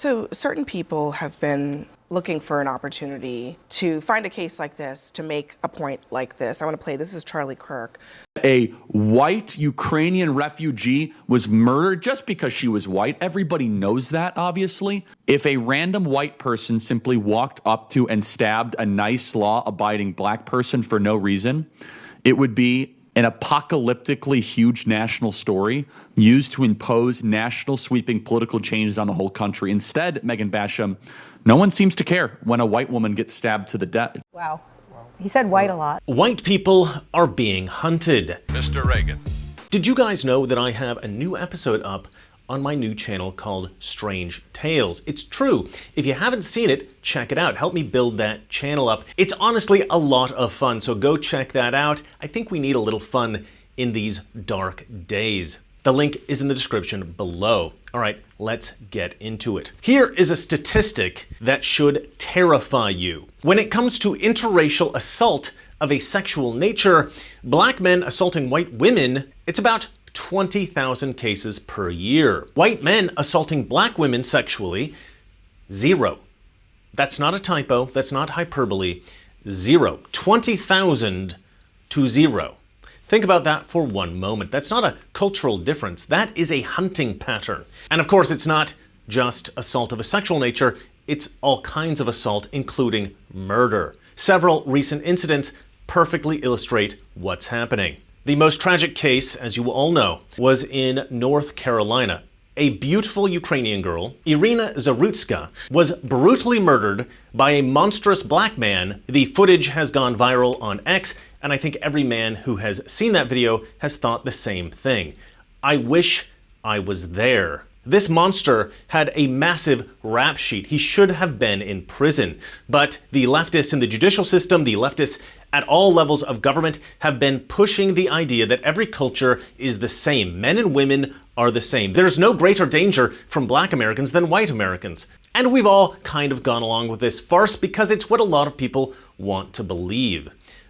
So certain people have been looking for an opportunity to find a case like this, to make a point like this. I want to play, this is Charlie Kirk. A white Ukrainian refugee was murdered just because she was white. Everybody knows that, obviously. If a random white person simply walked up to and stabbed a nice, law-abiding black person for no reason, it would be an apocalyptically huge national story used to impose national sweeping political changes on the whole country. Instead, Megan Basham, no one seems to care when a white woman gets stabbed to the death. Wow. He said white a lot. White people are being hunted. Mr. Reagan. Did you guys know that I have a new episode up on my new channel called Strange Tales? It's true. If you haven't seen it, check it out. Help me build that channel up. It's honestly a lot of fun, so go check that out. I think we need a little fun in these dark days. The link is in the description below. All right, let's get into it. Here is a statistic that should terrify you. When it comes to interracial assault of a sexual nature, black men assaulting white women, it's about 20,000 cases per year. White men assaulting black women sexually, 0. That's not a typo, that's not hyperbole, 0. 20,000 to 0. Think about that for one moment. That's not a cultural difference. That is a hunting pattern. And of course, it's not just assault of a sexual nature. It's all kinds of assault, including murder. Several recent incidents perfectly illustrate what's happening. The most tragic case, as you all know, was in North Carolina. A beautiful Ukrainian girl, Iryna Zarutska, was brutally murdered by a monstrous black man. The footage has gone viral on X, and I think every man who has seen that video has thought the same thing. I wish I was there. This monster had a massive rap sheet. He should have been in prison. But the leftists in the judicial system, the leftists at all levels of government, have been pushing the idea that every culture is the same. Men and women are the same. There's no greater danger from black Americans than white Americans. And we've all kind of gone along with this farce because it's what a lot of people want to believe.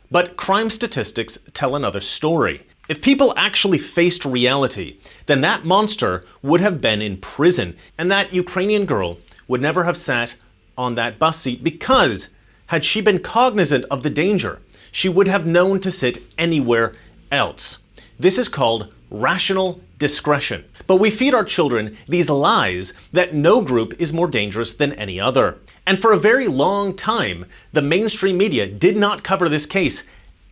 But crime statistics tell another story. If people actually faced reality, then that monster would have been in prison, and that Ukrainian girl would never have sat on that bus seat because, had she been cognizant of the danger, she would have known to sit anywhere else. This is called rational discretion. But we feed our children these lies that no group is more dangerous than any other. And for a very long time, the mainstream media did not cover this case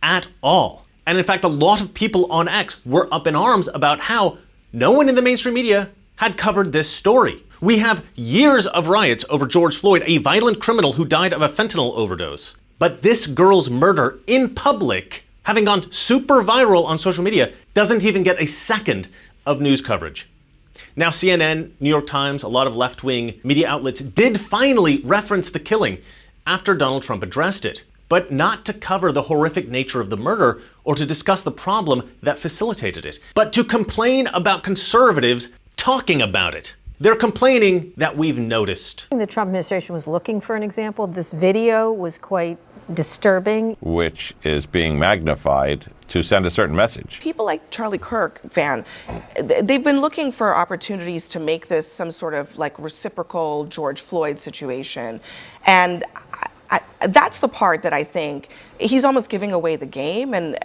at all. And in fact, a lot of people on X were up in arms about how no one in the mainstream media had covered this story. We have years of riots over George Floyd, a violent criminal who died of a fentanyl overdose. But this girl's murder in public, having gone super viral on social media, doesn't even get a second of news coverage. Now, CNN, New York Times, a lot of left-wing media outlets did finally reference the killing after Donald Trump addressed it, but not to cover the horrific nature of the murder or to discuss the problem that facilitated it, but to complain about conservatives talking about it. They're complaining that we've noticed. The Trump administration was looking for an example. This video was quite disturbing. Which is being magnified to send a certain message. People like Charlie Kirk, Van, they've been looking for opportunities to make this some sort of like reciprocal George Floyd situation. And that's the part that I think he's almost giving away the game, and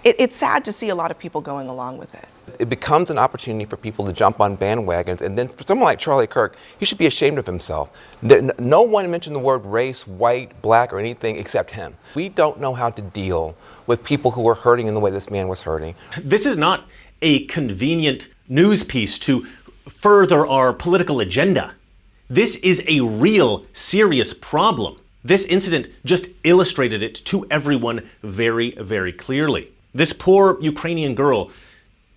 it's sad to see a lot of people going along with it. It becomes an opportunity for people to jump on bandwagons, and then for someone like Charlie Kirk, he should be ashamed of himself. No one mentioned the word race, white, black, or anything except him. We don't know how to deal with people who are hurting in the way this man was hurting. This is not a convenient news piece to further our political agenda. This is a real, serious problem. This incident just illustrated it to everyone very, very clearly. This poor Ukrainian girl,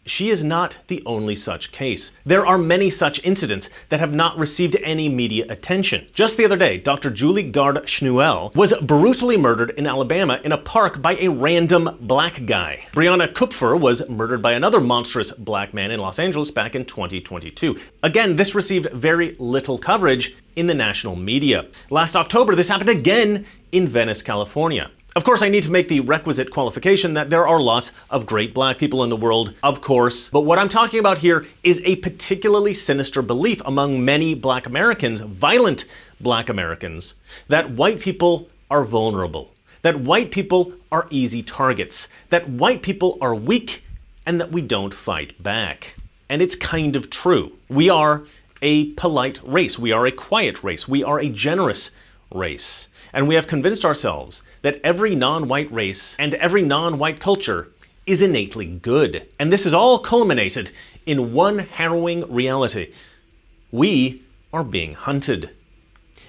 she is not the only such case. There are many such incidents that have not received any media attention. Just the other day, Dr. Julie Gard-Schnuel was brutally murdered in Alabama in a park by a random black guy. Brianna Kupfer was murdered by another monstrous black man in Los Angeles back in 2022. Again, this received very little coverage in the national media. Last October, this happened again in Venice, California. Of course, I need to make the requisite qualification that there are lots of great black people in the world, of course, but what I'm talking about here is a particularly sinister belief among many black Americans, violent black Americans, that white people are vulnerable, that white people are easy targets, that white people are weak, and that we don't fight back. And it's kind of true. We are a polite race. We are a quiet race. We are a generous race. And we have convinced ourselves that every non-white race and every non-white culture is innately good. And this is all culminated in one harrowing reality. We are being hunted.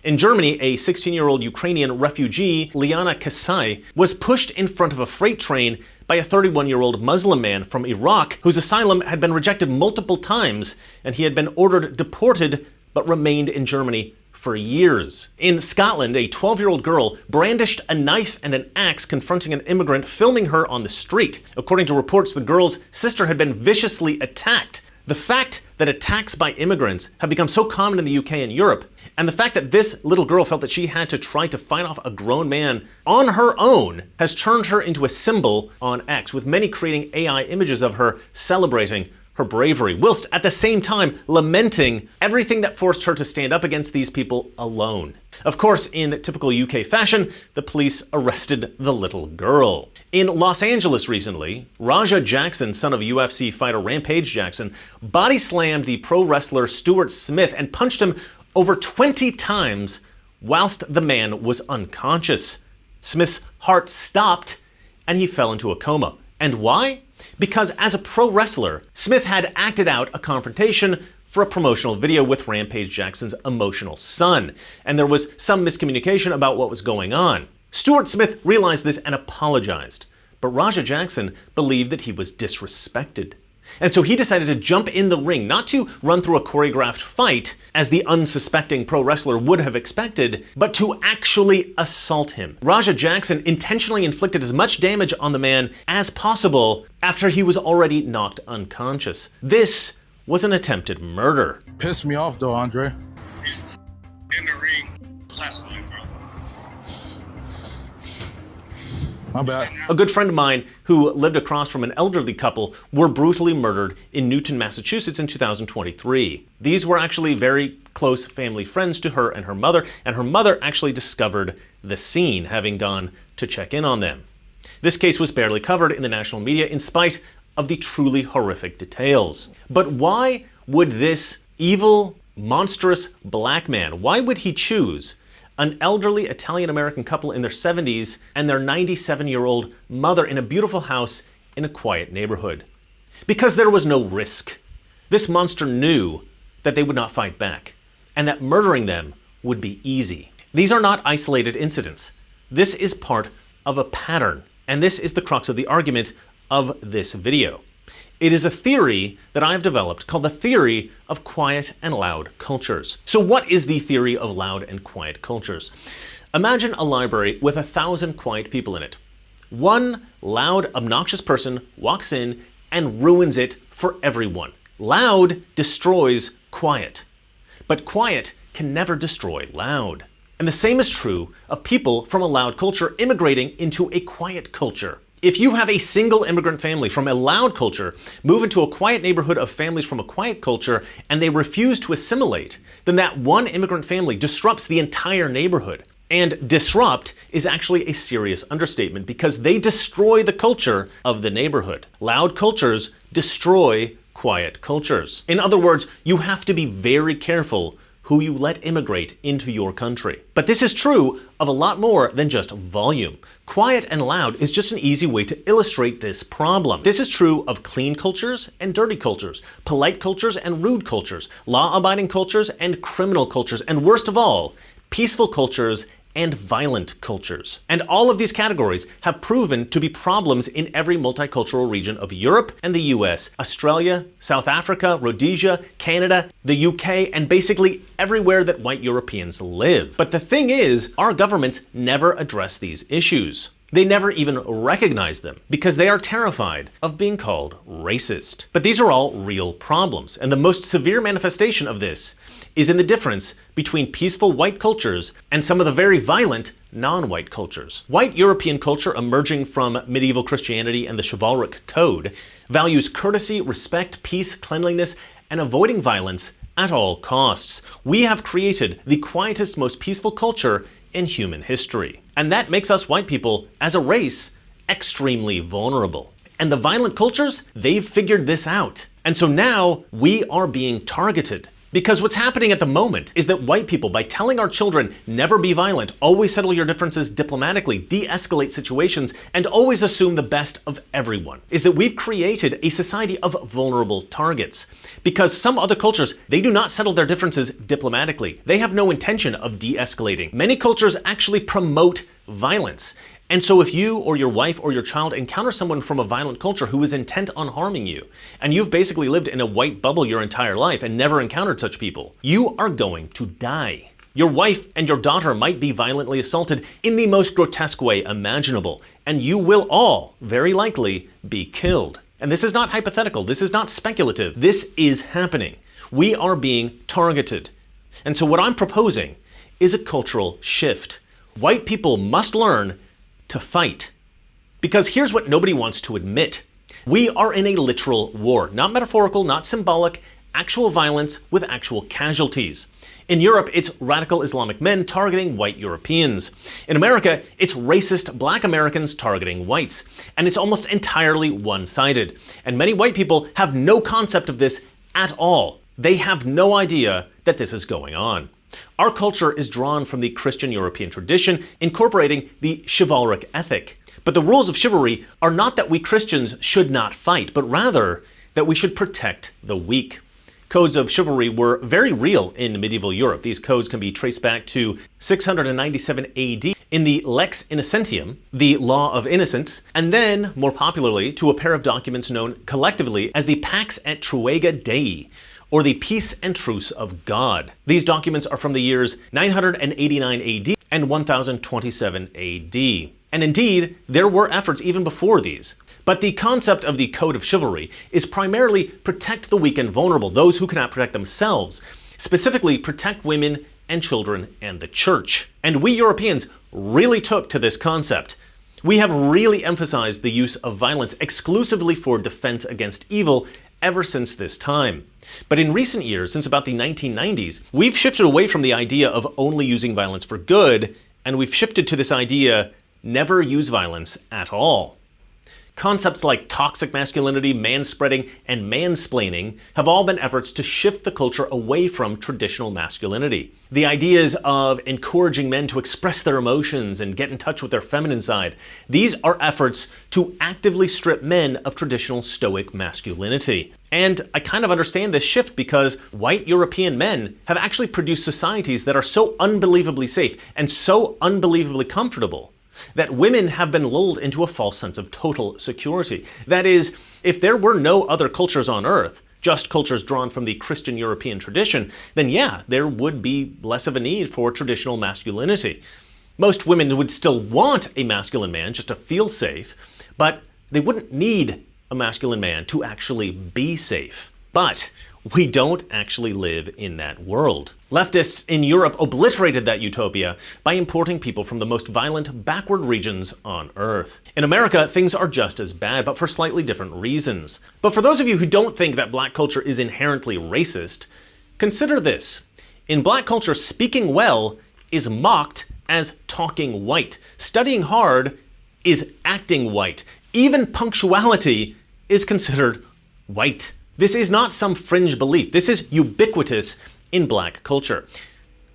In Germany, a 16-year-old Ukrainian refugee, Iryna Zarutska, was pushed in front of a freight train by a 31-year-old Muslim man from Iraq whose asylum had been rejected multiple times, and he had been ordered deported but remained in Germany for years. In Scotland, a 12-year-old girl brandished a knife and an axe confronting an immigrant filming her on the street. According to reports, the girl's sister had been viciously attacked. The fact that attacks by immigrants have become so common in the UK and Europe, and the fact that this little girl felt that she had to try to fight off a grown man on her own has turned her into a symbol on X, with many creating AI images of her celebrating her bravery, whilst at the same time lamenting everything that forced her to stand up against these people alone. Of course, in typical UK fashion, the police arrested the little girl. In Los Angeles recently, Raja Jackson, son of UFC fighter Rampage Jackson, body slammed the pro wrestler Stuart Smith and punched him over 20 times whilst the man was unconscious. Smith's heart stopped and he fell into a coma. And why? Because as a pro wrestler, Smith had acted out a confrontation for a promotional video with Rampage Jackson's emotional son, and there was some miscommunication about what was going on. Stuart Smith realized this and apologized, but Raja Jackson believed that he was disrespected. And so he decided to jump in the ring, not to run through a choreographed fight, as the unsuspecting pro wrestler would have expected, but to actually assault him. Raja Jackson intentionally inflicted as much damage on the man as possible after he was already knocked unconscious. This was an attempted murder. Pissed me off though, Andre. He's in the ring, flatline, bro. My bad. A good friend of mine who lived across from an elderly couple were brutally murdered in Newton, Massachusetts in 2023. These were actually very close family friends to her and her mother actually discovered the scene, having gone to check in on them. This case was barely covered in the national media in spite of the truly horrific details. But why would this evil, monstrous black man, why would he choose an elderly Italian-American couple in their 70s and their 97-year-old mother in a beautiful house in a quiet neighborhood? Because there was no risk. This monster knew that they would not fight back, and that murdering them would be easy. These are not isolated incidents. This is part of a pattern, and this is the crux of the argument of this video. It is a theory that I've developed called the theory of quiet and loud cultures. So what is the theory of loud and quiet cultures? Imagine a library with 1,000 quiet people in it. One loud, obnoxious person walks in and ruins it for everyone. Loud destroys quiet, but quiet can never destroy loud. And the same is true of people from a loud culture immigrating into a quiet culture. If you have a single immigrant family from a loud culture move into a quiet neighborhood of families from a quiet culture and they refuse to assimilate, then that one immigrant family disrupts the entire neighborhood. And disrupt is actually a serious understatement because they destroy the culture of the neighborhood. Loud cultures destroy quiet cultures. In other words, you have to be very careful who you let immigrate into your country. But this is true of a lot more than just volume. Quiet and loud is just an easy way to illustrate this problem. This is true of clean cultures and dirty cultures, polite cultures and rude cultures, law-abiding cultures and criminal cultures, and worst of all, peaceful cultures and violent cultures. And all of these categories have proven to be problems in every multicultural region of Europe and the US, Australia, South Africa, Rhodesia, Canada, the UK, and basically everywhere that white Europeans live. But the thing is, our governments never address these issues. They never even recognize them because they are terrified of being called racist. But these are all real problems, and the most severe manifestation of this is in the difference between peaceful white cultures and some of the very violent non-white cultures. White European culture, emerging from medieval Christianity and the chivalric code, values courtesy, respect, peace, cleanliness, and avoiding violence at all costs. We have created the quietest, most peaceful culture in human history. And that makes us white people, as a race, extremely vulnerable. And the violent cultures, they've figured this out. And so now we are being targeted. Because what's happening at the moment is that white people, by telling our children, never be violent, always settle your differences diplomatically, de-escalate situations, and always assume the best of everyone, is that we've created a society of vulnerable targets. Because some other cultures, they do not settle their differences diplomatically. They have no intention of de-escalating. Many cultures actually promote violence. And so if you or your wife or your child encounter someone from a violent culture who is intent on harming you, and you've basically lived in a white bubble your entire life and never encountered such people, you are going to die. Your wife and your daughter might be violently assaulted in the most grotesque way imaginable, and you will all, very likely, be killed. And this is not hypothetical, this is not speculative, this is happening. We are being targeted. And so what I'm proposing is a cultural shift. White people must learn to fight. Because here's what nobody wants to admit. We are in a literal war, not metaphorical, not symbolic, actual violence with actual casualties. In Europe, it's radical Islamic men targeting white Europeans. In America, it's racist black Americans targeting whites. And it's almost entirely one-sided. And many white people have no concept of this at all. They have no idea that this is going on. Our culture is drawn from the Christian European tradition, incorporating the chivalric ethic. But the rules of chivalry are not that we Christians should not fight, but rather that we should protect the weak. Codes of chivalry were very real in medieval Europe. These codes can be traced back to 697 AD in the Lex Innocentium, the Law of Innocence, and then, more popularly, to a pair of documents known collectively as the Pax et Truega Dei, or the Peace and Truce of God. These documents are from the years 989 AD and 1027 AD. And indeed, there were efforts even before these. But the concept of the Code of Chivalry is primarily protect the weak and vulnerable, those who cannot protect themselves, specifically protect women and children and the church. And we Europeans really took to this concept. We have really emphasized the use of violence exclusively for defense against evil ever since this time. But in recent years, since about the 1990s, we've shifted away from the idea of only using violence for good, and we've shifted to this idea, never use violence at all. Concepts like toxic masculinity, manspreading, and mansplaining have all been efforts to shift the culture away from traditional masculinity. The ideas of encouraging men to express their emotions and get in touch with their feminine side, these are efforts to actively strip men of traditional stoic masculinity. And I kind of understand this shift because white European men have actually produced societies that are so unbelievably safe and so unbelievably comfortable that women have been lulled into a false sense of total security. That is, if there were no other cultures on Earth, just cultures drawn from the Christian European tradition, then yeah, there would be less of a need for traditional masculinity. Most women would still want a masculine man just to feel safe, but they wouldn't need a masculine man to actually be safe. But we don't actually live in that world. Leftists in Europe obliterated that utopia by importing people from the most violent, backward regions on Earth. In America, things are just as bad, but for slightly different reasons. But for those of you who don't think that black culture is inherently racist, consider this. In black culture, speaking well is mocked as talking white. Studying hard is acting white. Even punctuality is considered white. This is not some fringe belief. This is ubiquitous in black culture.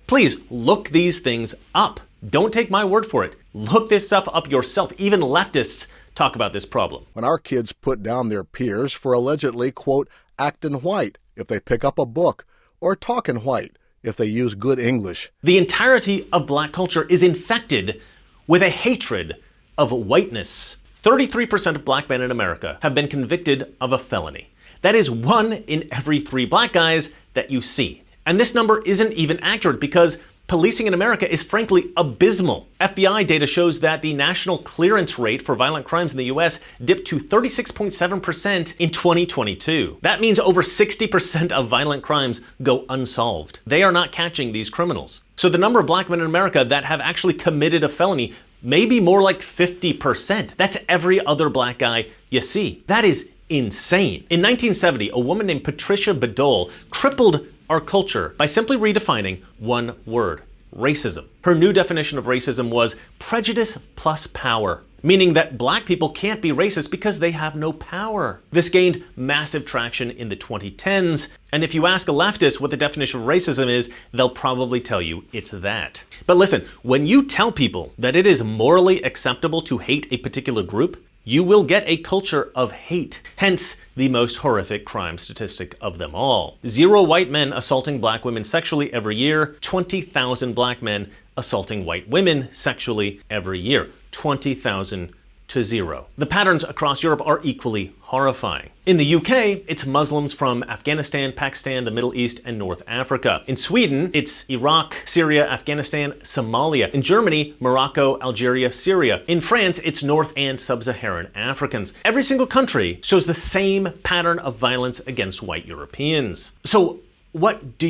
Please look these things up. Don't take my word for it. Look this stuff up yourself. Even leftists talk about this problem. When our kids put down their peers for allegedly, quote, acting white if they pick up a book, or talking white if they use good English. The entirety of black culture is infected with a hatred of whiteness. 33% of black men in America have been convicted of a felony. That is 1 in every 3 black guys that you see. And this number isn't even accurate because Policing in America is frankly abysmal. FBI data shows that the national clearance rate for violent crimes in the US dipped to 36.7% in 2022. That means over 60% of violent crimes go unsolved. They are not catching these criminals. So the number of black men in America that have actually committed a felony may be more like 50%. That's every other black guy you see. That is insane. In 1970, a woman named Patricia Bedole crippled our culture by simply redefining one word: racism. Her new definition of racism was prejudice plus power, meaning that black people can't be racist because they have no power. This gained massive traction in the 2010s, and if you ask a leftist what the definition of racism is, they'll probably tell you it's that. But listen, when you tell people that it is morally acceptable to hate a particular group, you will get a culture of hate, hence the most horrific crime statistic of them all. 0 white men assaulting black women sexually every year, 20,000 black men assaulting white women sexually every year. 20,000 to 0. The patterns across Europe are equally horrifying. In the UK, it's Muslims from Afghanistan, Pakistan, the Middle East, and North Africa. In Sweden, it's Iraq, Syria, Afghanistan, Somalia. In Germany, Morocco, Algeria, Syria. In France, it's North and Sub-Saharan Africans. Every single country shows the same pattern of violence against white Europeans. So what do?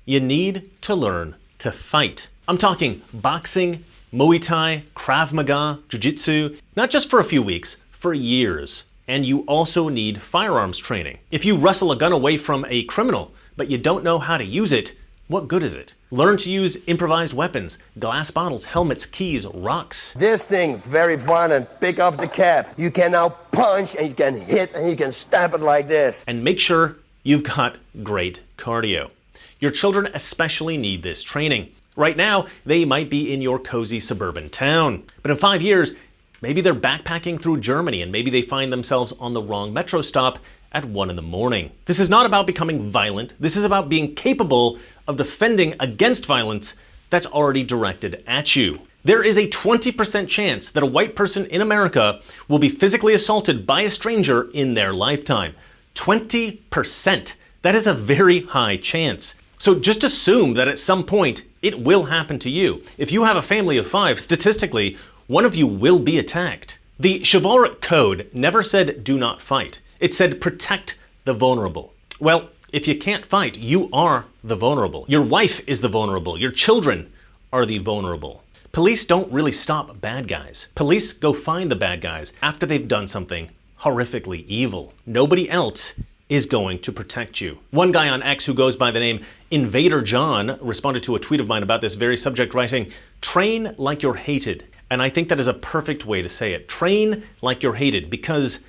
You need to learn to fight. I'm talking boxing, Muay Thai, Krav Maga, Jiu-Jitsu, not just for a few weeks, for years. And you also need firearms training. If you wrestle a gun away from a criminal, but you don't know how to use it, what good is it? Learn to use improvised weapons, glass bottles, helmets, keys, rocks. This thing, very violent. Pick off the cap. You can now punch and you can hit and you can stab it like this. And make sure you've got great cardio. Your children especially need this training. Right now, they might be in your cozy suburban town. But in 5 years, maybe they're backpacking through Germany and maybe they find themselves on the wrong metro stop at 1 a.m. This is not about becoming violent. This is about being capable of defending against violence that's already directed at you. There is a 20% chance that a white person in America will be physically assaulted by a stranger in their lifetime. 20%. That is a very high chance. So just assume that at some point it will happen to you. If you have a family of 5, statistically, one of you will be attacked. The chivalric code never said do not fight. It said protect the vulnerable. Well, if you can't fight, you are the vulnerable. Your wife is the vulnerable. Your children are the vulnerable. Police don't really stop bad guys. Police go find the bad guys after they've done something horrifically evil. Nobody else is going to protect you. One guy on X who goes by the name Invader John responded to a tweet of mine about this very subject, writing, "Train like you're hated." And I think that is a perfect way to say it. Train like you're hated, because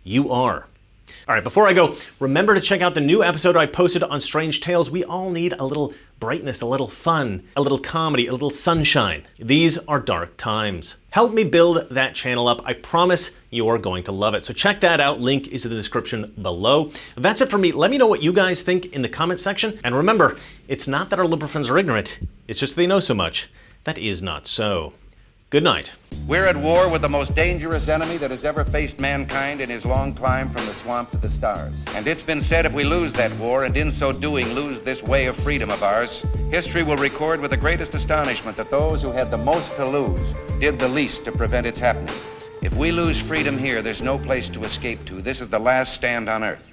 you are. All right, before I go, remember to check out the new episode I posted on Strange Tales. We all need a little brightness, a little fun, a little comedy, a little sunshine. These are dark times. Help me build that channel up. I promise you are going to love it. So check that out. Link is in the description below. That's it for me. Let me know what you guys think in the comment section. And remember, it's not that our liberal friends are ignorant. It's just they know so much. That is not so. Good night. We're at war with the most dangerous enemy that has ever faced mankind in his long climb from the swamp to the stars. And it's been said if we lose that war, and in so doing lose this way of freedom of ours, history will record with the greatest astonishment that those who had the most to lose did the least to prevent its happening. If we lose freedom here, there's no place to escape to. This is the last stand on earth.